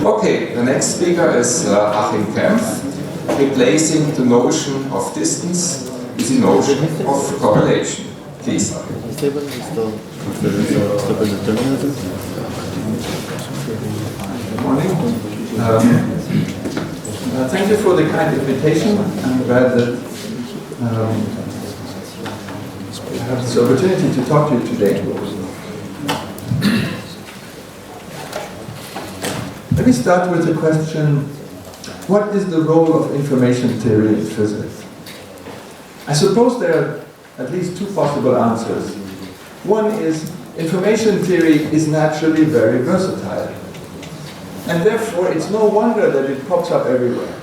Okay, the next speaker is Achim Kempf, replacing the notion of distance with the notion of correlation. Please. Good morning. Thank you for the kind invitation. I'm glad that I have this opportunity to talk to you today. Let me start with the question, what is the role of information theory in physics? I suppose there are at least two possible answers. One is, information theory is naturally very versatile. And therefore, it's no wonder that it pops up everywhere.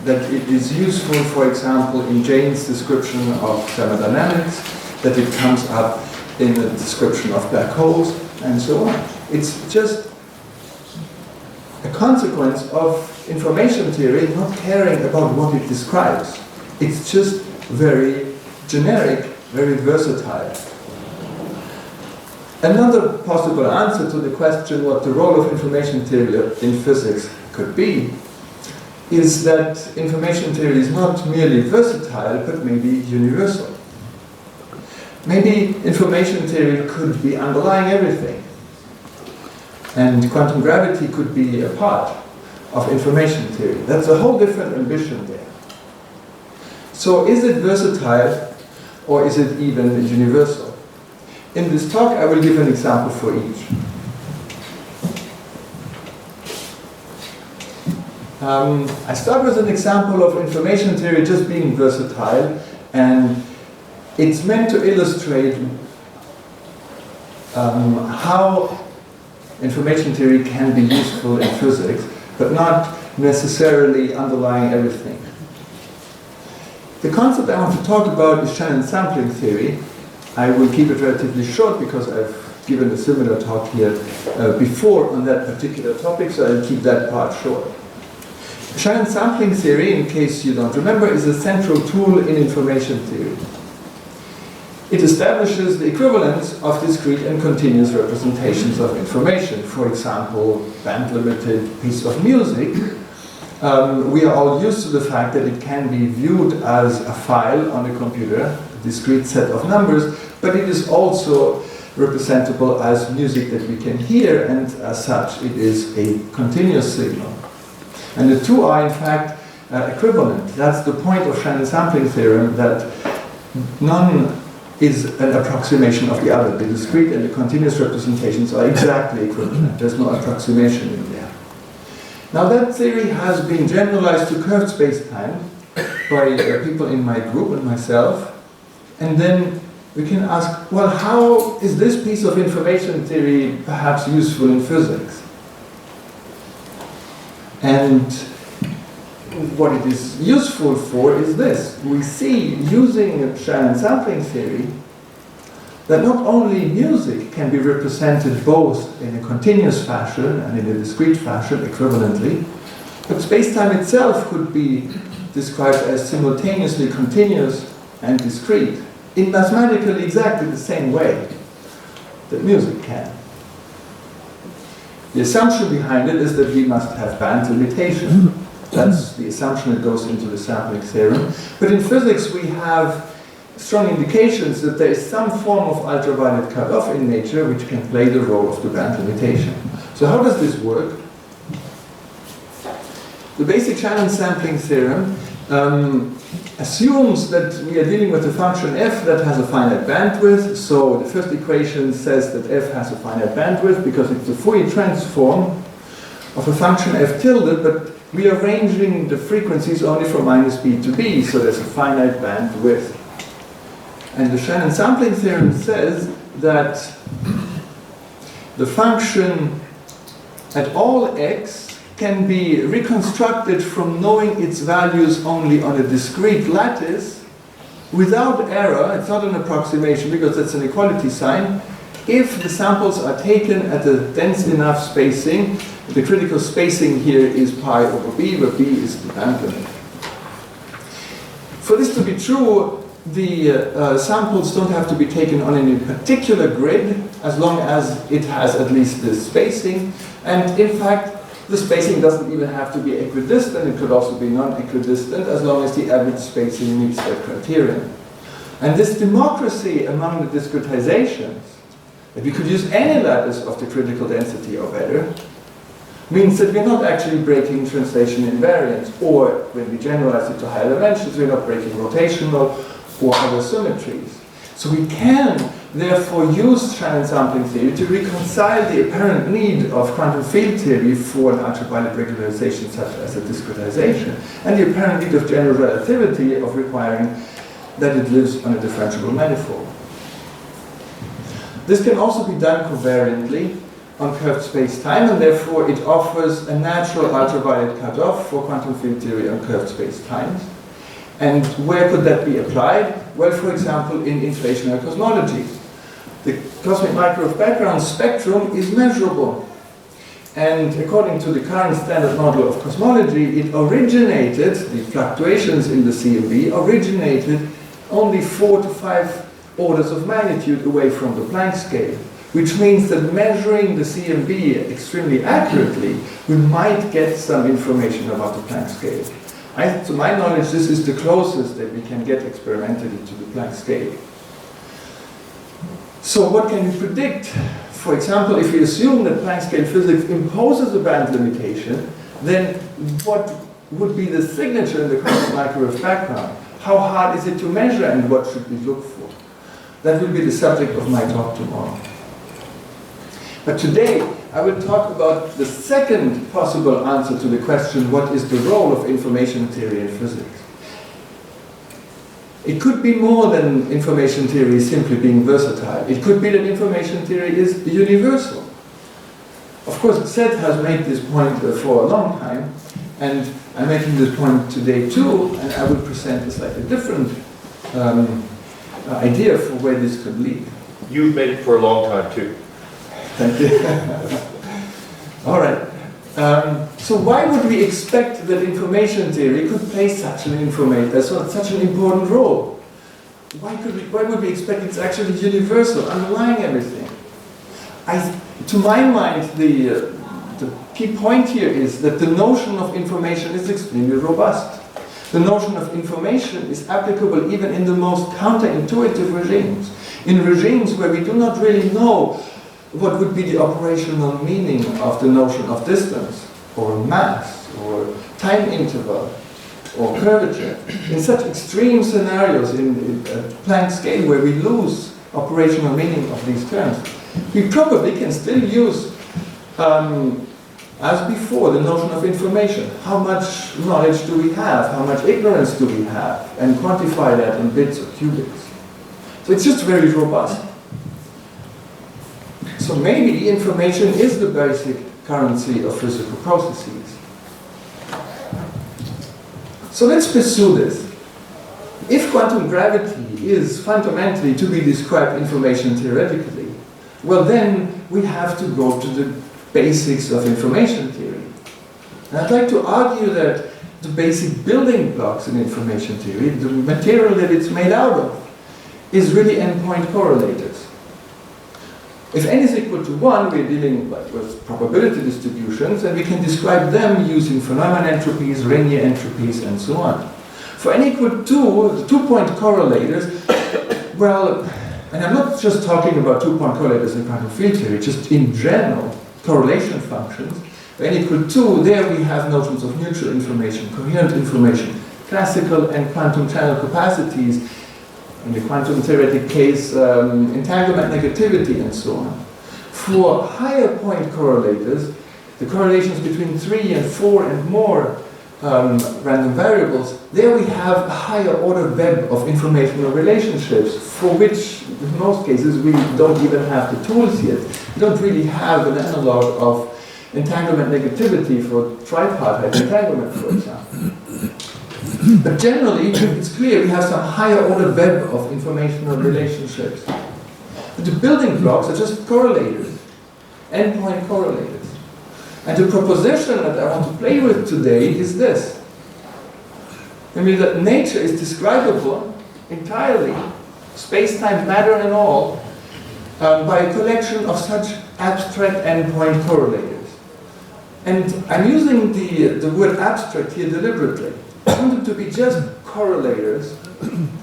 That it is useful, for example, in Jane's description of thermodynamics, that it comes up in the description of black holes, and so on. It's just a consequence of information theory not caring about what it describes. It's just very generic, very versatile. Another possible answer to the question what the role of information theory in physics could be is that information theory is not merely versatile, but maybe universal. Maybe information theory could be underlying everything. And quantum gravity could be a part of information theory. That's a whole different ambition there. So is it versatile or is it even universal? In this talk I will give an example for each. I start with an example of information theory just being versatile, and it's meant to illustrate how information theory can be useful in physics, but not necessarily underlying everything. The concept I want to talk about is Shannon sampling theory. I will keep it relatively short because I've given a similar talk here before on that particular topic, so I'll keep that part short. Shannon sampling theory, in case you don't remember, is a central tool in information theory. It establishes the equivalence of discrete and continuous representations of information. For example, band-limited piece of music. We are all used to the fact that it can be viewed as a file on a computer, a discrete set of numbers, but it is also representable as music that we can hear, and as such it is a continuous signal. And the two are in fact equivalent. That's the point of Shannon sampling theorem, that none is an approximation of the other. The discrete and the continuous representations are exactly equivalent. There's no approximation in there. Now that theory has been generalized to curved spacetime by people in my group and myself. And then we can ask, well, how is this piece of information theory perhaps useful in physics? And what it is useful for is this. We see, using Shannon sampling theory, that not only music can be represented both in a continuous fashion and in a discrete fashion equivalently, but space-time itself could be described as simultaneously continuous and discrete in mathematically exactly the same way that music can. The assumption behind it is that we must have band limitation. That's the assumption that goes into the sampling theorem. But in physics we have strong indications that there is some form of ultraviolet cutoff in nature which can play the role of the band limitation. So how does this work? The basic Shannon sampling theorem assumes that we are dealing with a function f that has a finite bandwidth. So the first equation says that f has a finite bandwidth because it's the Fourier transform of a function f tilde, but we are ranging the frequencies only from minus b to b, so there's a finite bandwidth. And the Shannon sampling theorem says that the function at all x can be reconstructed from knowing its values only on a discrete lattice without error. It's not an approximation because it's an equality sign. If the samples are taken at a dense enough spacing, the critical spacing here is pi over b, where b is the band limit. For this to be true, the samples don't have to be taken on any particular grid, as long as it has at least this spacing. And in fact, the spacing doesn't even have to be equidistant, it could also be non-equidistant, as long as the average spacing meets that criterion. And this democracy among the discretizations, that we could use any lattice of the critical density or better, means that we're not actually breaking translation invariance, or when we generalize it to higher dimensions, we're not breaking rotational or other symmetries. So we can therefore use Shannon sampling theory to reconcile the apparent need of quantum field theory for an ultraviolet regularization such as a discretization, and the apparent need of general relativity of requiring that it lives on a differentiable manifold. This can also be done covariantly on curved space-time, and therefore it offers a natural ultraviolet cutoff for quantum field theory on curved space-times. And where could that be applied? Well, for example, in inflationary cosmology. The cosmic microwave background spectrum is measurable. And according to the current standard model of cosmology, it originated, the fluctuations in the CMB originated only 4 to 5 orders of magnitude away from the Planck scale, which means that measuring the CMB extremely accurately, we might get some information about the Planck scale. To my knowledge, this is the closest that we can get experimentally to the Planck scale. So what can we predict? For example, if we assume that Planck scale physics imposes a band limitation, then what would be the signature in the cosmic microwave background? How hard is it to measure, and what should we look for? That will be the subject of my talk tomorrow. But today, I will talk about the second possible answer to the question, what is the role of information theory in physics? It could be more than information theory simply being versatile. It could be that information theory is universal. Of course, Seth has made this point for a long time, and I'm making this point today too, and I will present a slightly different idea for where this could lead. You've made it for a long time too. Thank you. All right. So why would we expect that information theory could play such an important role? Why would we expect it's actually universal, underlying everything? To my mind, the key point here is that the notion of information is extremely robust. The notion of information is applicable even in the most counterintuitive regimes. In regimes where we do not really know what would be the operational meaning of the notion of distance, or mass, or time interval, or curvature. In such extreme scenarios, in Planck scale, where we lose operational meaning of these terms, we probably can still use, as before, the notion of information. How much knowledge do we have? How much ignorance do we have? And quantify that in bits or qubits. So it's just very robust. So maybe information is the basic currency of physical processes. So let's pursue this. If quantum gravity is fundamentally to be described information theoretically, well then we have to go to the basics of information theory. And I'd like to argue that the basic building blocks in information theory, the material that it's made out of, is really endpoint correlators. If n is equal to 1, we're dealing with probability distributions, and we can describe them using Feynman entropies, Rényi entropies, and so on. For n equal to 2, the 2-point correlators, well, and I'm not just talking about 2-point correlators in quantum field theory, just in general, correlation functions. For n equal to 2, there we have notions of mutual information, coherent information, classical and quantum channel capacities, in the quantum theoretic case, entanglement negativity, and so on. For higher point correlators, the correlations between 3 and 4 and more random variables, there we have a higher order web of informational relationships, for which, in most cases, we don't even have the tools yet. We don't really have an analog of entanglement negativity for tripartite entanglement, for example. But generally, it's clear we have some higher order web of informational relationships. But the building blocks are just correlators, endpoint correlators. And the proposition that I want to play with today is this. I mean, that nature is describable entirely, space-time, matter and all, by a collection of such abstract endpoint correlators. And I'm using the word abstract here deliberately. I want them to be just correlators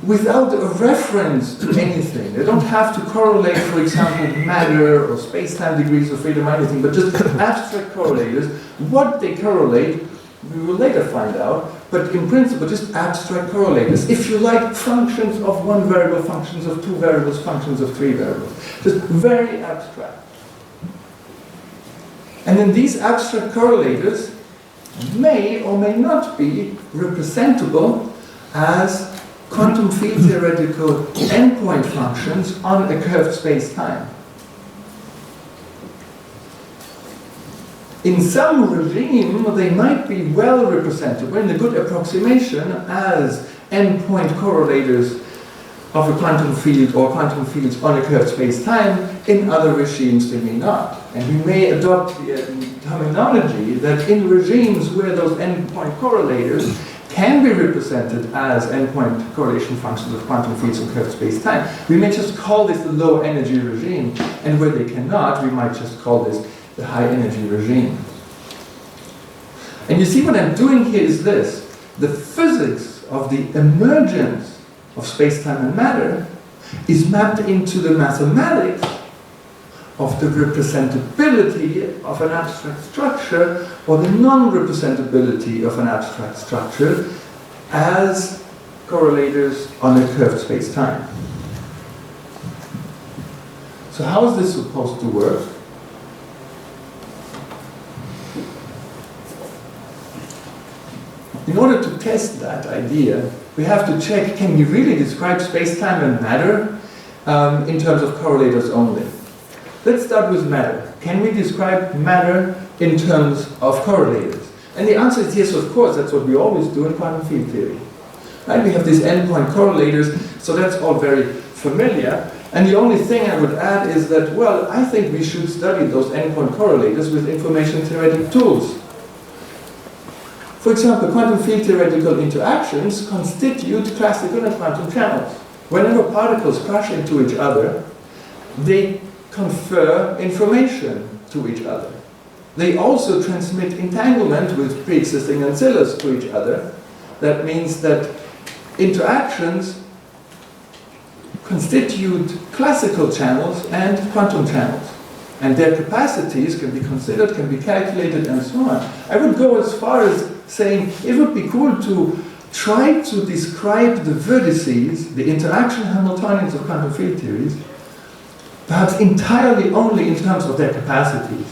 without a reference to anything. They don't have to correlate, for example, matter or space-time degrees of freedom or anything, but just abstract correlators. What they correlate, we will later find out, but in principle, just abstract correlators. If you like, functions of one variable, functions of two variables, functions of three variables. Just very abstract. And then these abstract correlators may or may not be representable as quantum field theoretical endpoint functions on a curved space-time. In some regime, they might be well representable in a good approximation as endpoint correlators of a quantum field or quantum fields on a curved space-time. In other regimes, they may not. And we may adopt the terminology that in regimes where those endpoint correlators can be represented as endpoint correlation functions of quantum fields on curved space-time, we may just call this the low energy regime, and where they cannot, we might just call this the high energy regime. And you see what I'm doing here is this. The physics of the emergence of space-time and matter is mapped into the mathematics of the representability of an abstract structure or the non-representability of an abstract structure as correlators on a curved space-time. So how is this supposed to work? In order to test that idea, we have to check, can we really describe space-time and matter in terms of correlators only? Let's start with matter. Can we describe matter in terms of correlators? And the answer is yes, of course. That's what we always do in quantum field theory. Right? We have these endpoint correlators, so that's all very familiar. And the only thing I would add is that, well, I think we should study those endpoint correlators with information theoretic tools. For example, quantum field theoretical interactions constitute classical and quantum channels. Whenever particles crash into each other, they confer information to each other. They also transmit entanglement with pre-existing ancillas to each other. That means that interactions constitute classical channels and quantum channels. And their capacities can be considered, can be calculated, and so on. I would go as far as saying it would be cool to try to describe the vertices, the interaction Hamiltonians of quantum field theories, perhaps entirely only in terms of their capacities.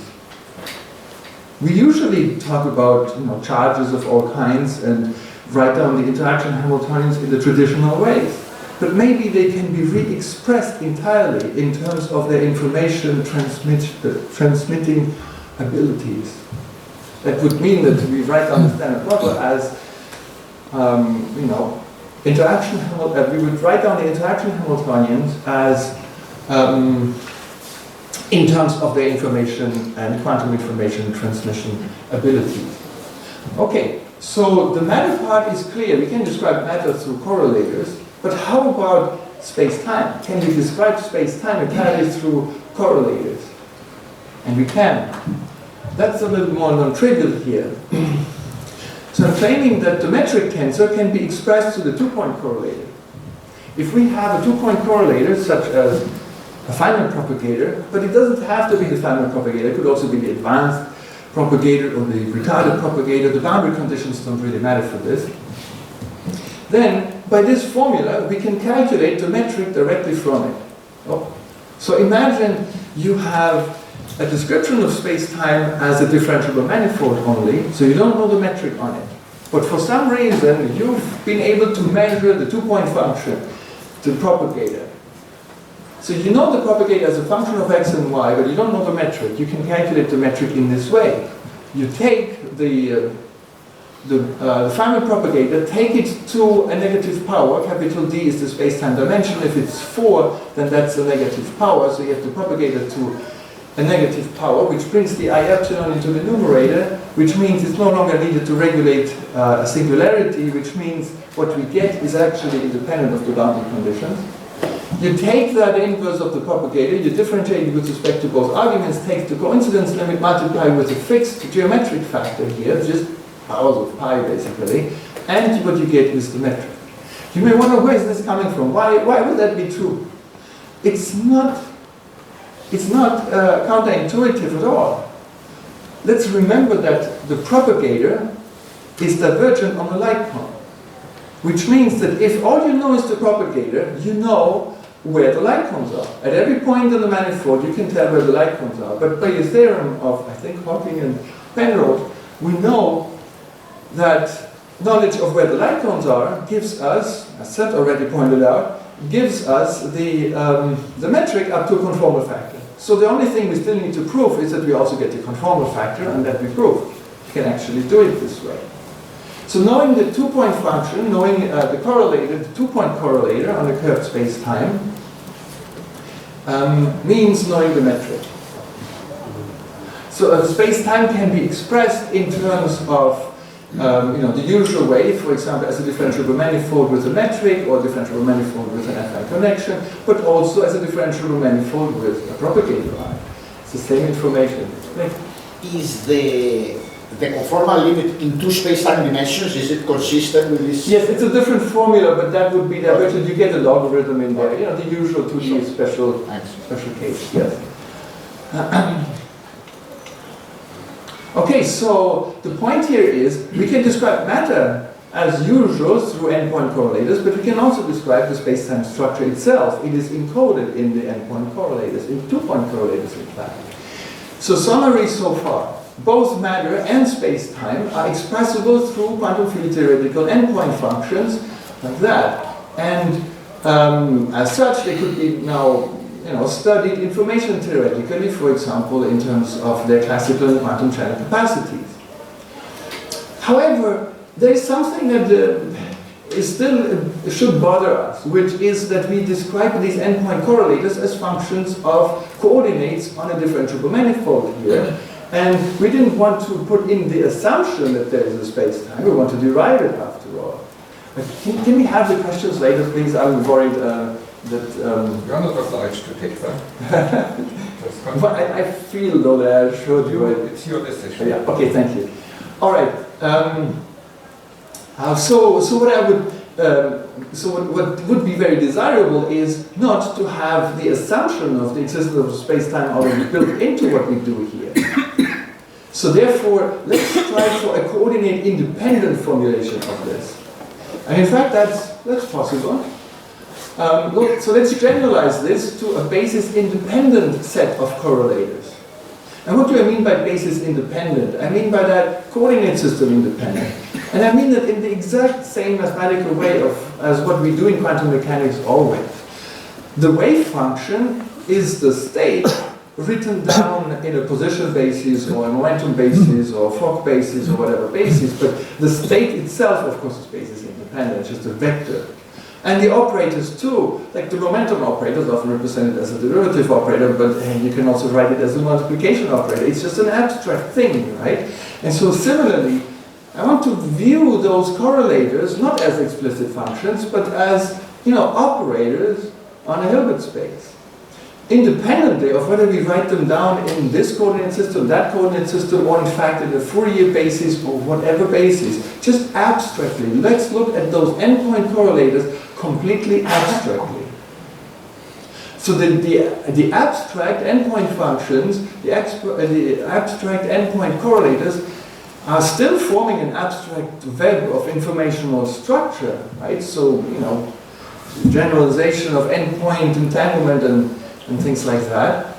We usually talk about charges of all kinds and write down the interaction Hamiltonians in the traditional ways. But maybe they can be re-expressed entirely in terms of their information transmitting abilities. That would mean that we write down the standard model as, interaction. We would write down the interaction Hamiltonians as in terms of their information and quantum information transmission abilities. Okay, so the matter part is clear. We can describe matter through correlators, but how about space-time? Can we describe space-time entirely through correlators? And we can. That's a little more non-trivial here. So I'm claiming that the metric tensor can be expressed through the two-point correlator. If we have a two-point correlator, such as a Feynman propagator, but it doesn't have to be the Feynman propagator, it could also be the advanced propagator or the retarded propagator. The boundary conditions don't really matter for this. Then, by this formula, we can calculate the metric directly from it. So imagine you have a description of space-time as a differentiable manifold only, so you don't know the metric on it. But for some reason, you've been able to measure the two-point function, the propagator. So you know the propagator as a function of x and y, but you don't know the metric. You can calculate the metric in this way. You take the Feynman propagator, take it to a negative power. Capital D is the space-time dimension. If it's 4, then that's a negative power. So you have the propagator to a a negative power, which brings the I epsilon into the numerator, which means it's no longer needed to regulate a singularity, which means what we get is actually independent of the boundary conditions. You take that inverse of the propagator, you differentiate it with respect to both arguments, take the coincidence limit, multiply with a fixed geometric factor here, just powers of pi basically, and what you get is the metric. You may wonder, where is this coming from? Why would that be true? It's not counterintuitive at all. Let's remember that the propagator is divergent on the light cone, which means that if all you know is the propagator, you know where the light cones are. At every point in the manifold, you can tell where the light cones are. But by the theorem of, I think, Hawking and Penrose, we know that knowledge of where the light cones are gives us, as Seth already pointed out, gives us the metric up to a conformal factor. So the only thing we still need to prove is that we also get the conformal factor, and that we prove. We can actually do it this way. So knowing the two-point function, knowing the correlator, the two-point correlator on a curved space-time, means knowing the metric. So a space-time can be expressed in terms of the usual way, for example, as a differentiable manifold with a metric, or a differentiable manifold with an affine connection, but also as a differentiable manifold with a propagator line. It's the same information. Is the conformal limit in two space-time dimensions, is it consistent with this? Yes, it's a different formula, but that would be divergent. You get a logarithm in there, the usual 2D special case, yes. Okay, so the point here is we can describe matter as usual through endpoint correlators, but we can also describe the space-time structure itself. It is encoded in the endpoint correlators, in two-point correlators in fact. So summary so far. Both matter and space-time are expressible through quantum field theoretical endpoint functions like that. And as such, they could be now studied information theoretically, for example, in terms of their classical and quantum channel capacities. However, there is something that should bother us, which is that we describe these endpoint correlators as functions of coordinates on a differentiable manifold here. And we didn't want to put in the assumption that there is a space-time. We want to derive it after all. Can we have the questions later, please? I'm worried that... You're not obliged to take them. But I feel, though, that I should. It's your decision. Yeah. Okay, thank you. All right. So what would be very desirable is not to have the assumption of the existence of space-time already built into what we do here. So therefore, let's try for a coordinate-independent formulation of this. And in fact, that's possible. So let's generalize this to a basis-independent set of correlators. And what do I mean by basis-independent? I mean by that coordinate system-independent. And I mean that in the exact same mathematical way as what we do in quantum mechanics always. The wave function is the state written down in a position basis or a momentum basis or Fock basis or whatever basis, but the state itself, of course, is basis-independent, it's just a vector. And the operators too, like the momentum operator is often represented as a derivative operator, but you can also write it as a multiplication operator. It's just an abstract thing, right? And so similarly, I want to view those correlators not as explicit functions, but as, operators on a Hilbert space. Independently of whether we write them down in this coordinate system, that coordinate system, or in fact in a Fourier basis or whatever basis, just abstractly, let's look at those endpoint correlators completely abstractly. So the abstract endpoint functions, the abstract endpoint correlators are still forming an abstract web of informational structure, right? So, generalization of endpoint entanglement and things like that.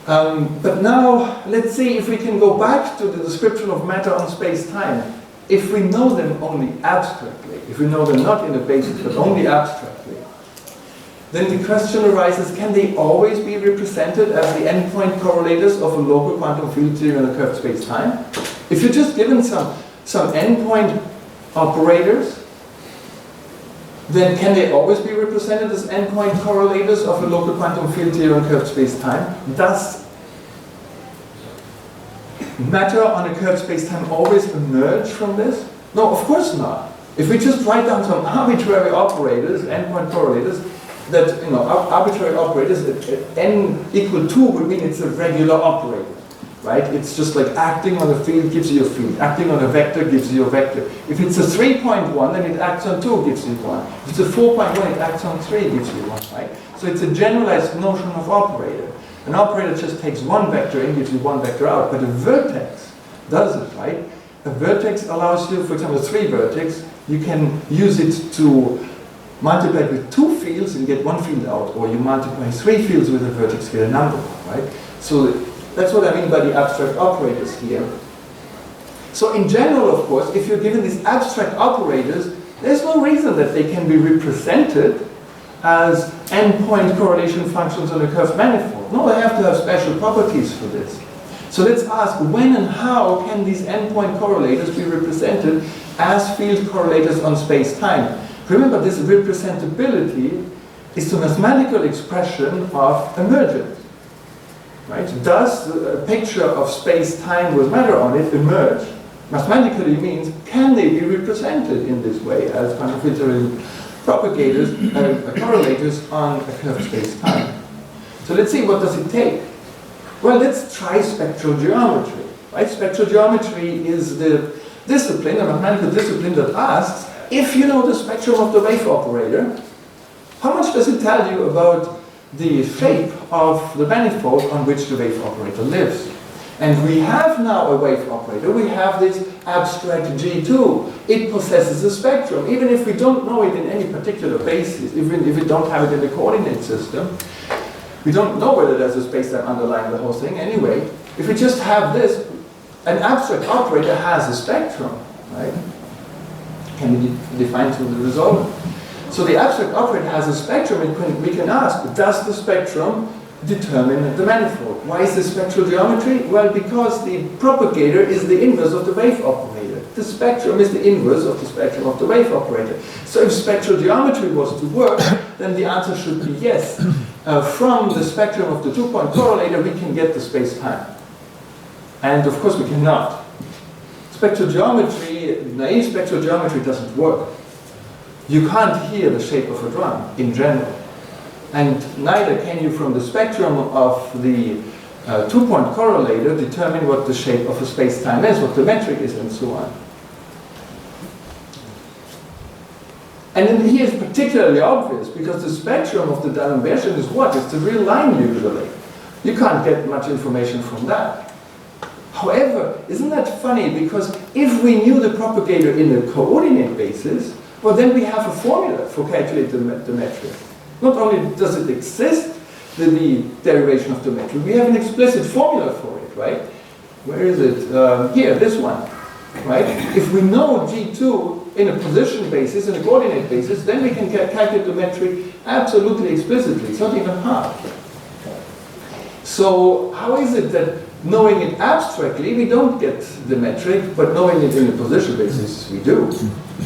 But now, let's see if we can go back to the description of matter on space-time. If we know them only abstractly, if we know them not in a basis, but only abstractly, then the question arises, can they always be represented as the endpoint correlators of a local quantum field theory in a curved space-time? If you're just given some endpoint operators, then can they always be represented as endpoint correlators of a local quantum field theory on curved space-time? Thus, matter on a curved spacetime always emerge from this? No, of course not. If we just write down some arbitrary operators, endpoint correlators, that, arbitrary operators, n equal 2 would mean it's a regular operator, right? It's just like acting on a field gives you a field, acting on a vector gives you a vector. If it's a 3.1, then it acts on 2, gives you 1. If it's a 4.1, it acts on 3, gives you 1, right? So it's a generalized notion of operator. An operator just takes one vector in, gives you one vector out, but a vertex does it, right? A vertex allows you, for example, 3 vertex, you can use it to multiply it with 2 fields and get 1 field out, or you multiply 3 fields with a vertex, get a number, right? So that's what I mean by the abstract operators here. So in general, of course, if you're given these abstract operators, there's no reason that they can be represented as endpoint correlation functions on a curved manifold. No, they have to have special properties for this. So let's ask, when and how can these endpoint correlators be represented as field correlators on space-time? Remember, this representability is the mathematical expression of emergence. Right? Does a picture of space-time with matter on it emerge? Mathematically means, can they be represented in this way as kind of filtering propagators, correlators on a curved space-time? So let's see, what does it take? Well, let's try spectral geometry. Right? Spectral geometry is the discipline, a mathematical discipline that asks, if you know the spectrum of the wave operator, how much does it tell you about the shape of the manifold on which the wave operator lives? And we have now a wave operator. We have this abstract G2. It possesses a spectrum. Even if we don't know it in any particular basis, even if we don't have it in the coordinate system, we don't know whether there's a spacetime underlying the whole thing anyway. If we just have this, an abstract operator has a spectrum, right? Can be defined through the resolver. So the abstract operator has a spectrum, and we can ask, does the spectrum determine the manifold? Why is this spectral geometry? Well, because the propagator is the inverse of the wave operator. The spectrum is the inverse of the spectrum of the wave operator. So if spectral geometry was to work, then the answer should be yes. From the spectrum of the 2-point correlator, we can get the space-time. And of course we cannot. Spectral geometry, naive spectral geometry doesn't work. You can't hear the shape of a drum in general. And neither can you, from the spectrum of the 2-point correlator, determine what the shape of a space-time is, what the metric is, and so on. And then here it's particularly obvious, because the spectrum of the D'Alembert is what? It's the real line usually. You can't get much information from that. However, isn't that funny? Because if we knew the propagator in a coordinate basis, well, then we have a formula for calculating the metric. Not only does it exist, the derivation of the metric, we have an explicit formula for it, right? Where is it? Here, this one, right? If we know G2 in a position basis, in a coordinate basis, then we can calculate the metric absolutely explicitly. It's not even hard. So how is it that knowing it abstractly, we don't get the metric, but knowing it in a position basis, we do?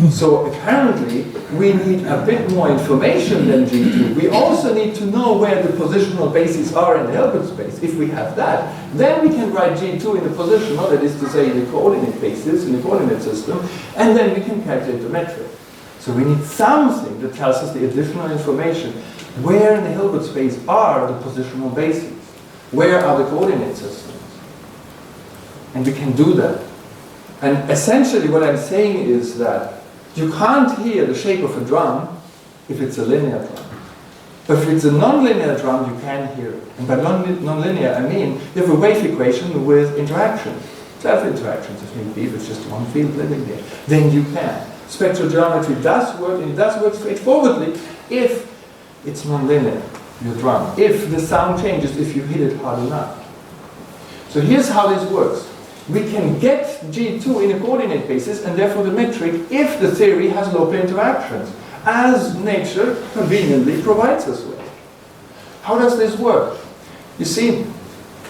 So apparently, we need a bit more information than G2. We also need to know where the positional bases are in the Hilbert space. If we have that, then we can write G2 in a positional, that is to say in the coordinate basis, in the coordinate system, and then we can calculate the metric. So we need something that tells us the additional information. Where in the Hilbert space are the positional bases? Where are the coordinate systems? And we can do that. And essentially what I'm saying is that you can't hear the shape of a drum if it's a linear drum. But if it's a nonlinear drum, you can hear it. And by nonlinear, I mean you have a wave equation with interactions, self-interactions if need be, if it's just one field living there. Then you can. Spectral geometry does work, and it does work straightforwardly if it's nonlinear, your drum. If the sound changes, if you hit it hard enough. So here's how this works. We can get G2 in a coordinate basis, and therefore the metric, if the theory has local interactions, as nature conveniently provides us with. How does this work? You see,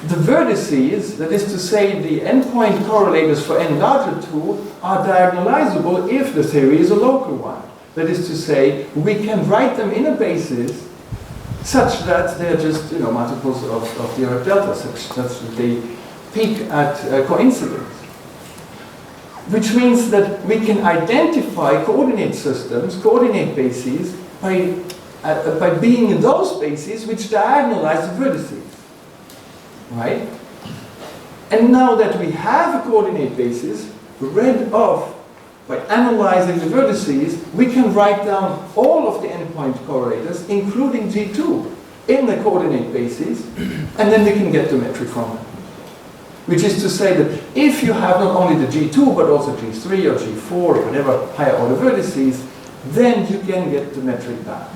the vertices, that is to say the endpoint correlators for n larger 2, are diagonalizable if the theory is a local one. That is to say, we can write them in a basis such that they're just multiples of the Dirac delta, such that they peek at coincidence. Which means that we can identify coordinate systems, coordinate bases, by being in those bases which diagonalize the vertices. Right? And now that we have a coordinate basis read off by analyzing the vertices, we can write down all of the endpoint correlators, including G2, in the coordinate basis, and then we can get the metric from them. Which is to say that if you have not only the G2, but also G3 or G4 or whatever higher order vertices, then you can get the metric back.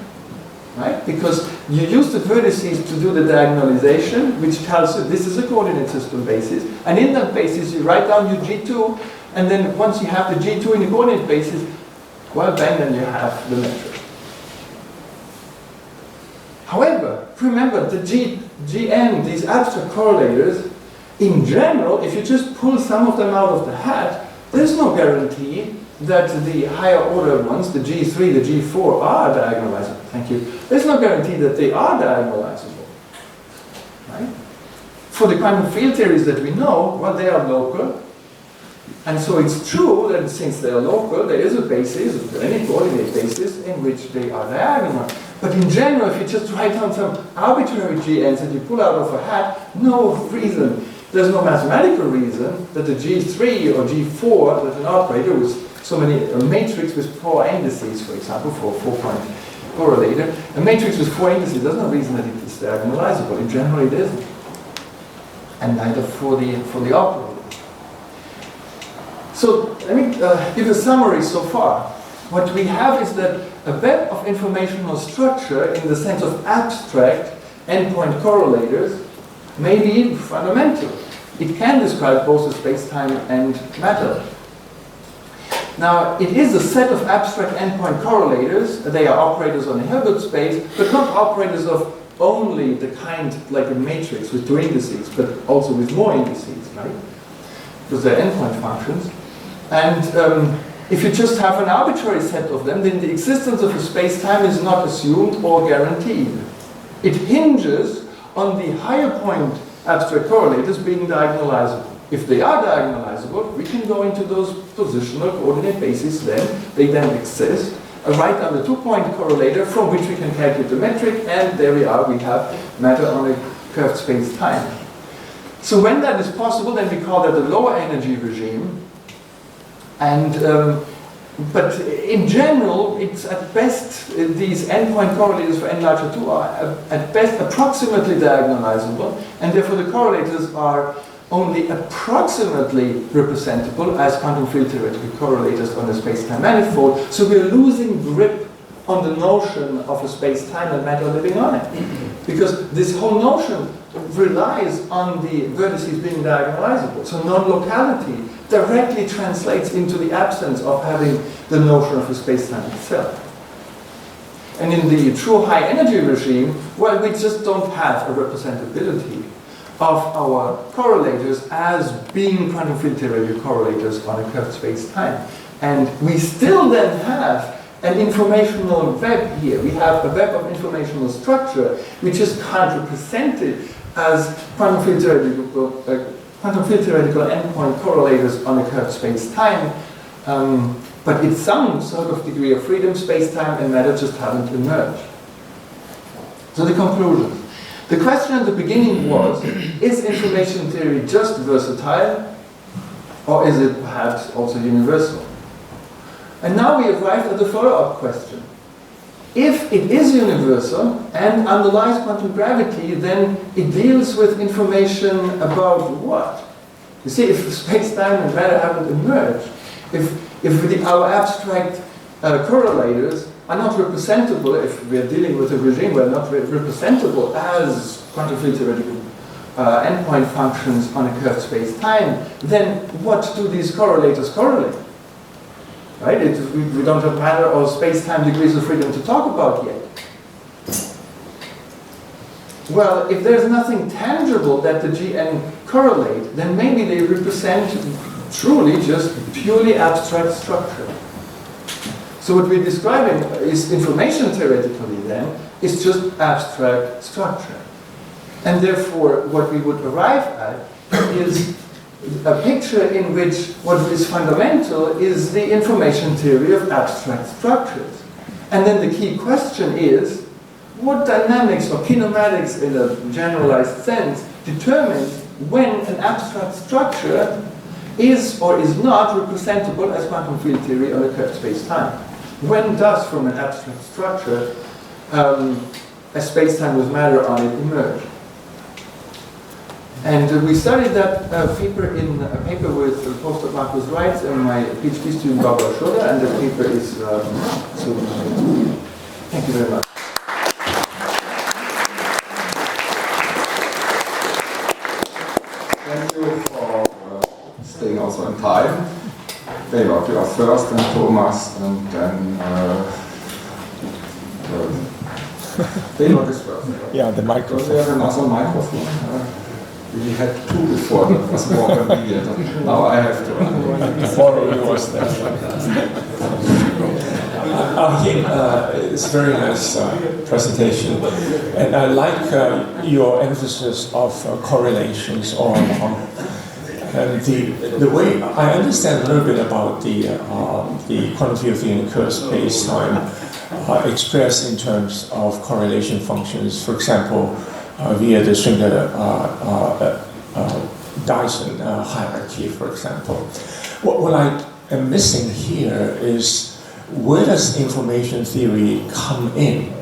Right? Because you use the vertices to do the diagonalization, which tells you this is a coordinate system basis, and in that basis you write down your G2, and then once you have the G2 in the coordinate basis, well, then you have the metric. However, remember the GN, these abstract correlators, in general, if you just pull some of them out of the hat, there's no guarantee that the higher order ones, the G3, the G4, are diagonalizable. Thank you. There's no guarantee that they are diagonalizable. Right? For the quantum field theories that we know, well, they are local. And so it's true that since they are local, there is a basis, any coordinate basis, in which they are diagonal. But in general, if you just write down some arbitrary GNs that you pull out of a hat, no reason, there's no mathematical reason that the G3 or G4, that's an operator with so many, a matrix with 4 indices, for example, for a 4-point correlator, a matrix with 4 indices, there's no reason that it is diagonalizable. In general, it isn't. And neither for the operator. So let me give a summary so far. What we have is that a web of informational structure in the sense of abstract endpoint correlators may be fundamental. It can describe both the space-time and matter. Now, it is a set of abstract endpoint correlators. They are operators on a Hilbert space, but not operators of only the kind like a matrix with 2 indices, but also with more indices, right? Because they're endpoint functions. And if you just have an arbitrary set of them, then the existence of a space-time is not assumed or guaranteed. It hinges on the higher point abstract correlators being diagonalizable. If they are diagonalizable, we can go into those positional coordinate bases then. They then exist. Write down the 2-point correlator from which we can calculate the metric, and there we are, we have matter on a curved space-time. So when that is possible, then we call that the lower energy regime. And but in general, it's at best, these endpoint correlators for n larger 2 are at best approximately diagonalizable, and therefore the correlators are only approximately representable as quantum field theoretical correlators on a space-time manifold. So we're losing grip on the notion of a space-time and matter living on it. Because this whole notion relies on the vertices being diagonalizable. So non-locality directly translates into the absence of having the notion of a space-time itself. And in the true high energy regime, well, we just don't have a representability of our correlators as being quantum field theoretical correlators on a curved space-time. And we still then have an informational web here. We have a web of informational structure which is can't represent it as quantum field theoretical endpoint correlators on a curved space-time, but it's some sort of degree of freedom, space-time and matter just haven't emerged. So the conclusion. The question at the beginning was, is information theory just versatile, or is it perhaps also universal? And now we arrived at the follow-up question. If it is universal and underlies quantum gravity, then it deals with information about what? You see, if space-time and matter haven't emerged, if our abstract correlators are not representable, if we're dealing with a regime where not representable as quantum field theoretical endpoint functions on a curved space-time, then what do these correlators correlate? Right? We don't have matter or space-time degrees of freedom to talk about yet. Well, if there's nothing tangible that the GN correlate, then maybe they represent truly just purely abstract structure. So what we're describing is information theoretically then, is just abstract structure. And therefore, what we would arrive at is a picture in which what is fundamental is the information theory of abstract structures. And then the key question is, what dynamics or kinematics in a generalized sense determines when an abstract structure is or is not representable as quantum field theory on a curved space-time? When does, from an abstract structure, a space-time with matter on it emerge? And we studied that paper in a paper with postdoc Marcus Reitz and my PhD student Barbara Schroeder, and the paper is thank you very much. Thank you for staying also in time. Beirut, you are first, and Thomas, and then Beirut is first. Yeah, the microphone. Because we have another microphone. We had two before, that was more convenient. Now I have to Follow yours then. Achim, it's a very nice presentation, and I like your emphasis of correlations and the way I understand a little bit about the quantum field theory in curved space-time expressed in terms of correlation functions, for example, via the Schindler Dyson hierarchy, for example. What I am missing here is, where does information theory come in?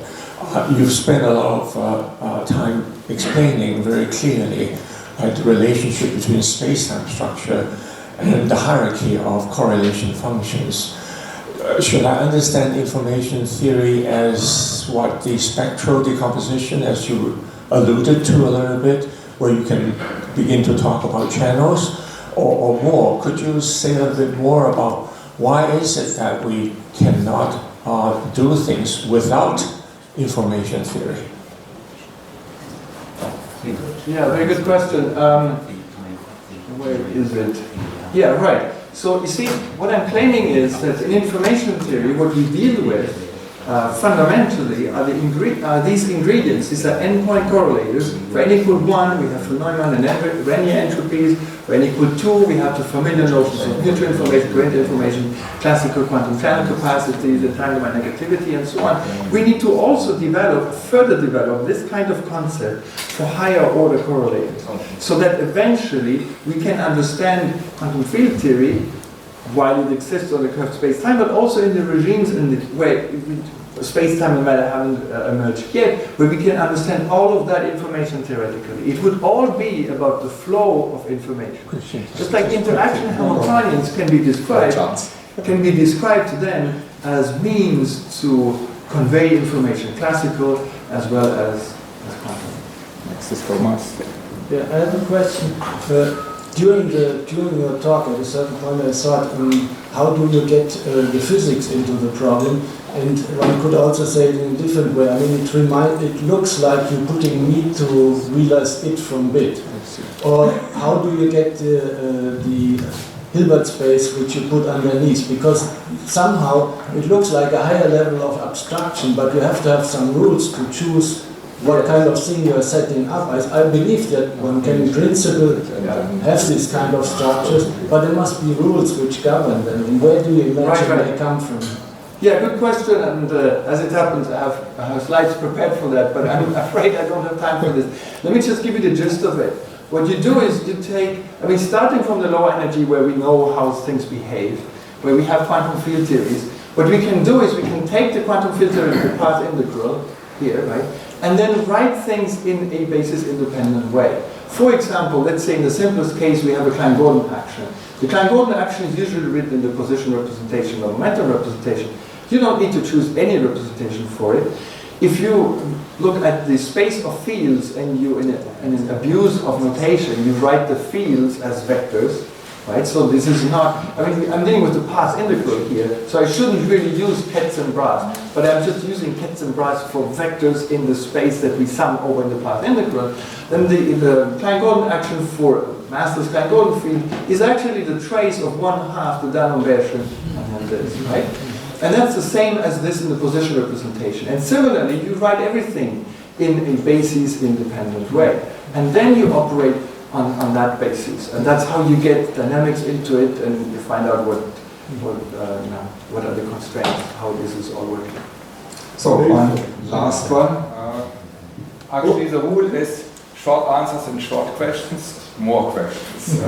You've spent a lot of time explaining very clearly the relationship between space-time structure and the hierarchy of correlation functions. Should I understand information theory as what, the spectral decomposition, as you alluded to a little bit, where you can begin to talk about channels, or more? Could you say a little bit more about why is it that we cannot do things without information theory? Yeah, very good question. Where is it? Yeah, right. So you see, what I'm claiming is that in information theory, what we deal with fundamentally are these ingredients. These are endpoint correlators. For n equal 1, we have von Neumann and Renier entropies. For n equal 2, we have the familiar notions of neutral information, coherent information, classical quantum channel capacity, the time domain negativity, and so on. We need to also further develop this kind of concept for higher order correlators, so that eventually we can understand quantum field theory while it exists on the curved space-time, but also in the regimes where space-time and matter haven't emerged yet, where we can understand all of that information theoretically. It would all be about the flow of information. Just like interaction Hamiltonians can be described then as means to convey information, classical as well as quantum. Next is Thomas. Yeah, I have a question. During your talk, at a certain point, I thought, how do you get the physics into the problem? And one could also say it in a different way. I mean, it looks like you're putting meat to realize it from bit. Or how do you get the Hilbert space which you put underneath? Because somehow it looks like a higher level of abstraction, but you have to have some rules to choose what kind of thing you are setting up. I believe that one can in principle have this kind of structures, but there must be rules which govern them. And where do you imagine they come from? Yeah, good question, and as it happens, I have slides prepared for that, but I'm afraid I don't have time for this. Let me just give you the gist of it. What you do is you take, starting from the low energy where we know how things behave, where we have quantum field theories, what we can do is we can take the quantum field theory of the path integral here, right, and then write things in a basis-independent way. For example, let's say in the simplest case we have a Klein-Gordon action. The Klein-Gordon action is usually written in the position representation or momentum representation. You don't need to choose any representation for it. If you look at the space of fields and you, in an abuse of notation, you write the fields as vectors, right? So this is not, I'm dealing with the path integral here, so I shouldn't really use Ketz-and-Bras, but I'm just using Ketz-and-Bras for vectors in the space that we sum over in the path integral. Then the Klein-Gordon action for massless Klein-Gordon field is actually the trace of 1/2 the D'Alembert and this, right? And that's the same as this in the position representation. And similarly, you write everything in a basis-independent way. And then you operate on that basis. And that's how you get dynamics into it, and you find out what are the constraints, how this is all working. So, one last one. Actually, the rule is short answers and short questions, more questions.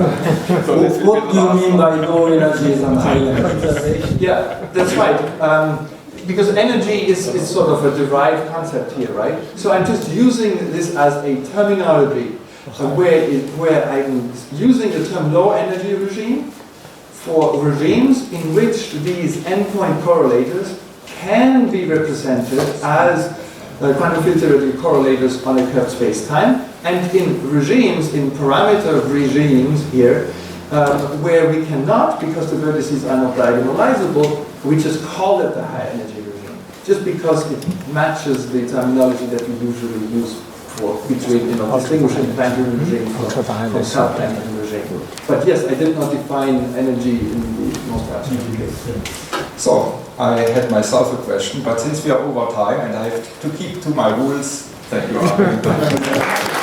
So this will be What the do you last mean one. by low energy and high conservation? Yeah, that's right. Because energy is sort of a derived concept here, right? So I'm just using this as a terminology where I'm using the term low energy regime for regimes in which these endpoint correlators can be represented as quantum field theoretic correlators on a curved space-time, and in regimes, in parameter regimes here, where we cannot, because the vertices are not diagonalizable, we just call it the high energy regime, just because it matches the terminology that we usually use for between, distinguishing planetary regime from subplanetary regime. But yes, I did not define energy in the most abstract case. So, I had myself a question, but since we are over time and I have to keep to my rules, thank you.